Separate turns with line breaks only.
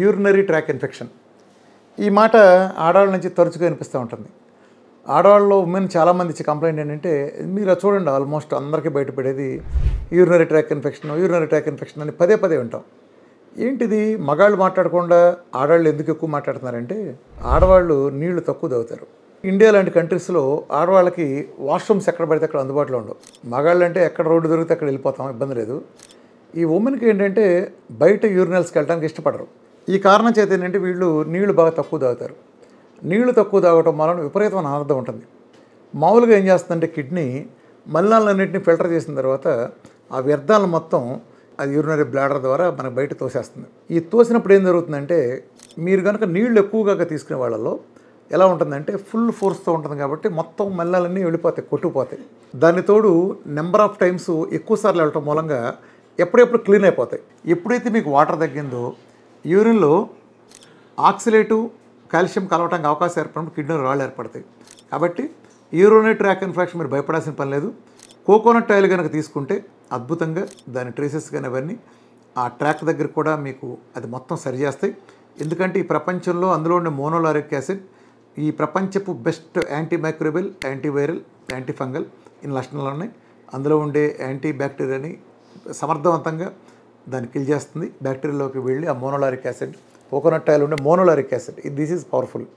Urinary tract infection. ఈ మాట ఆడవాళ్ళ నుంచి తరచుగా వినిపిస్తూ ఉంటుంది. ఆడవాళ్ళలో ఉమెన్ చాలామంది ఇచ్చే కంప్లైంట్ ఏంటంటే, మీరు అది చూడండి ఆల్మోస్ట్ అందరికీ బయటపడేది యూరినరీ ట్రాక్ ఇన్ఫెక్షన్ అని పదే పదే వింటాం. ఏంటిది మగాళ్ళు మాట్లాడకుండా ఆడవాళ్ళు ఎందుకు ఎక్కువ మాట్లాడుతున్నారంటే, ఆడవాళ్ళు నీళ్లు తక్కువ తాగుతారు. ఇండియా లాంటి కంట్రీస్లో ఆడవాళ్ళకి వాష్రూమ్స్ ఎక్కడ పడితే అక్కడ అందుబాటులో ఉండవు. మగాళ్ళు అంటే ఎక్కడ రోడ్డు దొరికితే అక్కడ వెళ్ళిపోతాం, ఇబ్బంది లేదు. ఈ ఉమెన్కి ఏంటంటే బయట యూరినల్స్కి వెళ్ళడానికి ఇష్టపడరు. ఈ కారణం చేత ఏంటంటే వీళ్ళు నీళ్లు బాగా తక్కువ తాగుతారు. నీళ్లు తక్కువ తాగటం వలన విపరీతమైన అనర్థం ఉంటుంది. మామూలుగా ఏం చేస్తుందంటే కిడ్నీ మలినాలన్నింటినీ ఫిల్టర్ చేసిన తర్వాత ఆ వ్యర్థాలను మొత్తం అది యూరినరీ బ్లాడర్ ద్వారా మనకు బయట తోసేస్తుంది. ఈ తోసినప్పుడు ఏం జరుగుతుందంటే, మీరు కనుక నీళ్లు ఎక్కువగా తీసుకునే వాళ్ళలో ఎలా ఉంటుందంటే ఫుల్ ఫోర్స్తో ఉంటుంది కాబట్టి మొత్తం మలినాలన్నీ వెళ్ళిపోతాయి, కొట్టుకుపోతాయి. దాని తోడు నెంబర్ ఆఫ్ టైమ్స్ ఎక్కువ సార్లు వెళ్ళటం మూలంగా ఎప్పుడెప్పుడు క్లీన్ అయిపోతాయి. ఎప్పుడైతే మీకు వాటర్ తగ్గిందో యూరిన్లో ఆక్సిలేటు కాల్షియం కలవటానికి అవకాశం ఏర్పడినప్పుడు కిడ్నీలో రాళ్ళు ఏర్పడతాయి. కాబట్టి యూరినరీ ట్రాక్ ఇన్ఫెక్షన్ మీరు భయపడాల్సిన పని లేదు. కోకోనట్ ఆయిల్ కనుక తీసుకుంటే అద్భుతంగా దాని ట్రేసెస్ కానీ అవన్నీ ఆ ట్రాక్ దగ్గర కూడా మీకు అది మొత్తం సరిచేస్తాయి. ఎందుకంటే ఈ ప్రపంచంలో అందులో ఉండే మోనోలారిక్ యాసిడ్ ఈ ప్రపంచపు బెస్ట్ యాంటీమైక్రోబియల్, యాంటీవైరల్, యాంటీఫంగల్ ఇన్ని లక్షణాలు ఉన్నాయి. అందులో ఉండే యాంటీ బ్యాక్టీరియాని సమర్థవంతంగా దాన్ని కిల్ చేస్తుంది. బ్యాక్టీరియాలోకి వెళ్ళి ఆ మోనోలారిక్ యాసిడ్, కోకోనట్ ఆయిల్ ఉండే monolauric acid, this is powerful.